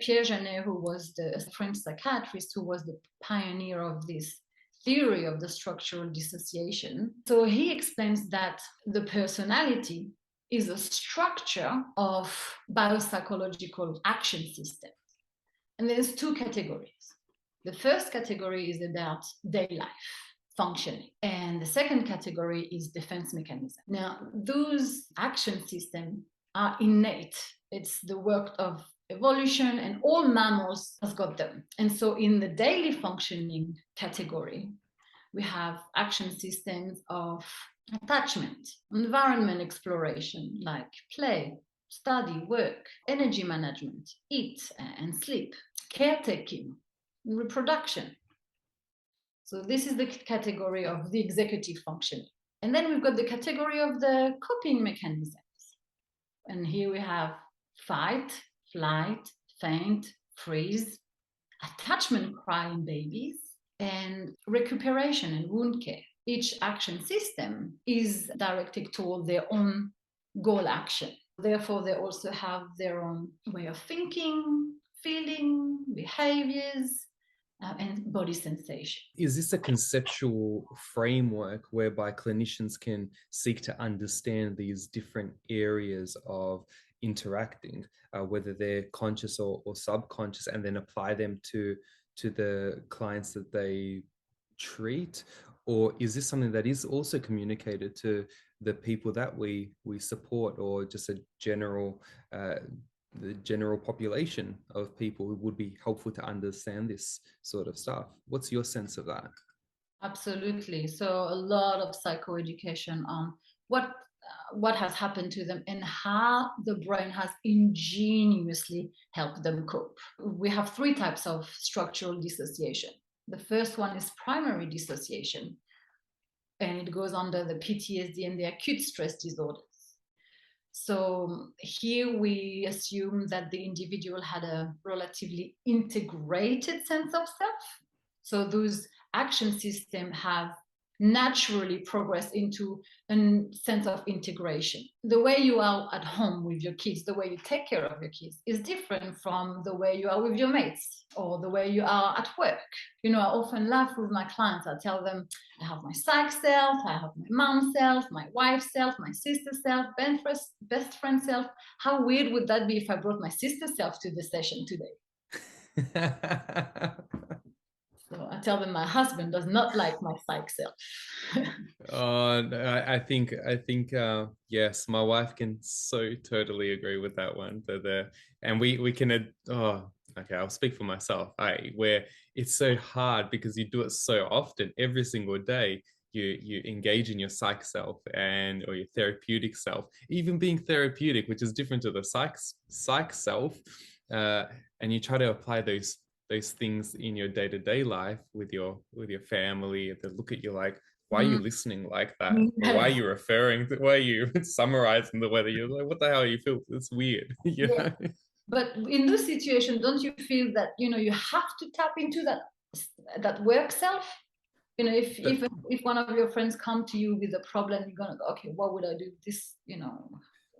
Pierre Janet, who was the French psychiatrist, who was the pioneer of this theory of the structural dissociation. So he explains that the personality is a structure of biopsychological action systems. And there's two categories. The first category is about daily life functioning, and the second category is defense mechanism. Now, those action systems are innate. It's the work of evolution, and all mammals has got them. And so in the daily functioning category, we have action systems of attachment, environment exploration, like play, study, work, energy management, eat and sleep, caretaking, reproduction. So this is the category of the executive functioning. And then we've got the category of the coping mechanisms. And here we have fight, flight, faint, freeze, attachment cry in babies, and recuperation and wound care. Each action system is directed toward their own goal action. Therefore, they also have their own way of thinking, feeling, behaviors, and body sensation. Is this a conceptual framework whereby clinicians can seek to understand these different areas of interacting, whether they're conscious or subconscious, and then apply them to the clients that they treat? Or is this something that is also communicated to the people that we support, or just a general the general population of people who would be helpful to understand this sort of stuff? What's your sense of that? Absolutely. So a lot of psychoeducation on what has happened to them and how the brain has ingeniously helped them cope. We have three types of structural dissociation. The first one is primary dissociation, and it goes under the PTSD and the acute stress disorders. So here we assume that the individual had a relatively integrated sense of self. So those action systems have naturally progressed into a sense of integration. The way you are at home with your kids, the way you take care of your kids is different from the way you are with your mates or the way you are at work. You know, I often laugh with my clients. I tell them, I have my psych self, I have my mom self, my wife self, my sister self, best friend self. How weird would that be if I brought my sister self to the session today? So I tell them my husband does not like my psych self. I think yes, my wife can so totally agree with that one. And we can okay, I'll speak for myself. Where it's so hard because you do it so often every single day. You engage in your psych self or your therapeutic self, even being therapeutic, which is different to the psych self, and you try to apply those things in your day-to-day life with your family. They look at you like, why are you listening like that? Or why are you why are you summarizing the way that you're like, what the hell you feel? It's weird. You know? But in this situation, don't you feel that, you know, you have to tap into that work self? You know, if one of your friends come to you with a problem, you're gonna go, okay, what would I do? This, you know,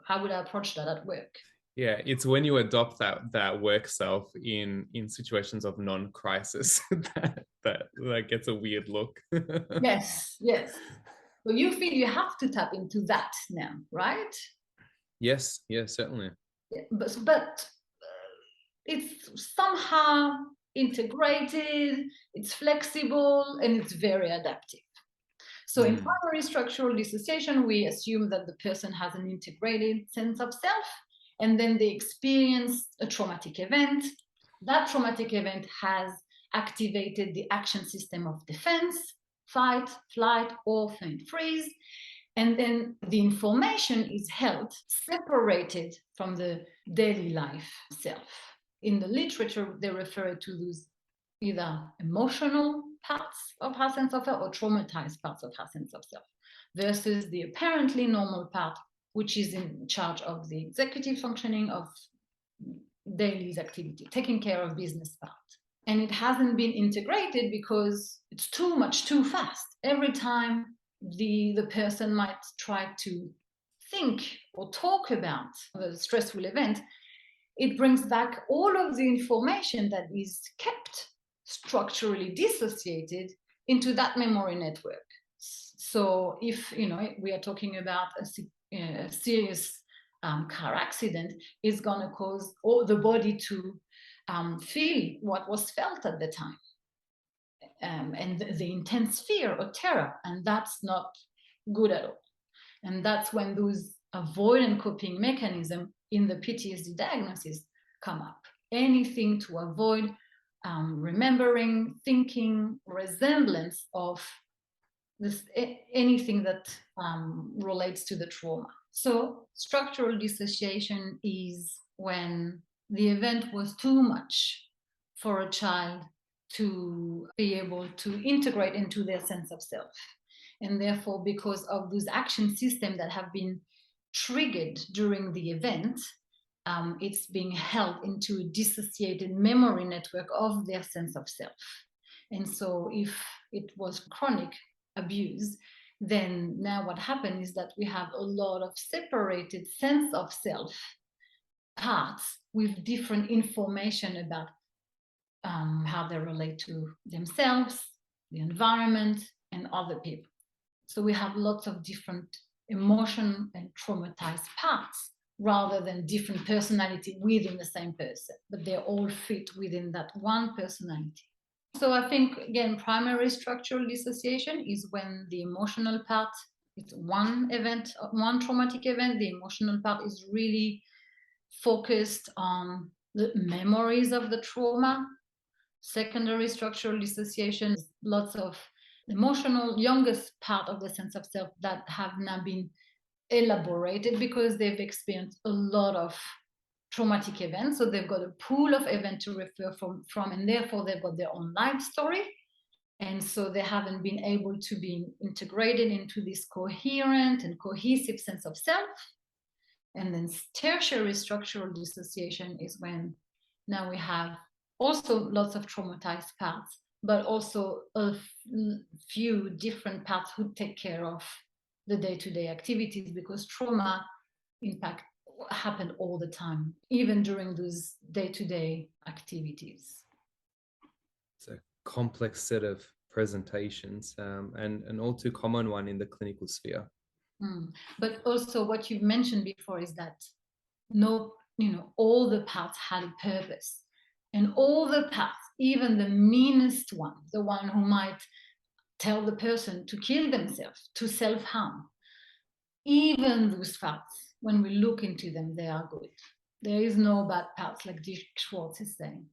how would I approach that at work? Yeah, it's when you adopt that work self in situations of non-crisis that gets a weird look. Yes. So you feel you have to tap into that now, right? Yes, certainly. Yeah, but it's somehow integrated, it's flexible, and it's very adaptive. So in primary structural dissociation, we assume that the person has an integrated sense of self, and then they experience a traumatic event. That traumatic event has activated the action system of defense, fight, flight, or faint, freeze. And then the information is held separated from the daily life self. In the literature, they refer to those either emotional parts of our sense of self or traumatized parts of our sense of self, versus the apparently normal part, which is in charge of the executive functioning of daily activity, taking care of business part. And it hasn't been integrated because it's too much too fast. Every time the person might try to think or talk about a stressful event, it brings back all of the information that is kept structurally dissociated into that memory network. So if we are talking about a serious car accident, is going to cause all the body to feel what was felt at the time, and the intense fear or terror, and that's not good at all. And that's when those avoidant coping mechanisms in the PTSD diagnosis come up. Anything to avoid remembering, thinking, resemblance of this, anything that relates to the trauma. So structural dissociation is when the event was too much for a child to be able to integrate into their sense of self. And therefore, because of those action systems that have been triggered during the event, it's being held into a dissociated memory network of their sense of self. And so if it was chronic abuse, then now what happened is that we have a lot of separated sense of self parts with different information about how they relate to themselves, the environment, and other people. So we have lots of different emotion and traumatized parts rather than different personality within the same person, but they all fit within that one personality. So I think, again, primary structural dissociation is when the emotional part, it's one event, one traumatic event, the emotional part is really focused on the memories of the trauma. Secondary structural dissociation is lots of emotional, youngest part of the sense of self that have now been elaborated because they've experienced a lot of traumatic events. So they've got a pool of events to refer from, and therefore they've got their own life story. And so they haven't been able to be integrated into this coherent and cohesive sense of self. And then tertiary structural dissociation is when now we have also lots of traumatized parts, but also a few different parts who take care of the day-to-day activities, because trauma impact happened all the time, even during those day-to-day activities. It's a complex set of presentations, and an all too common one in the clinical sphere. But also what you mentioned before is that all the parts had a purpose, and all the parts, even the meanest one, the one who might tell the person to kill themselves, to self-harm, even those parts, when we look into them, they are good. There is no bad parts, like Dick Schwartz is saying.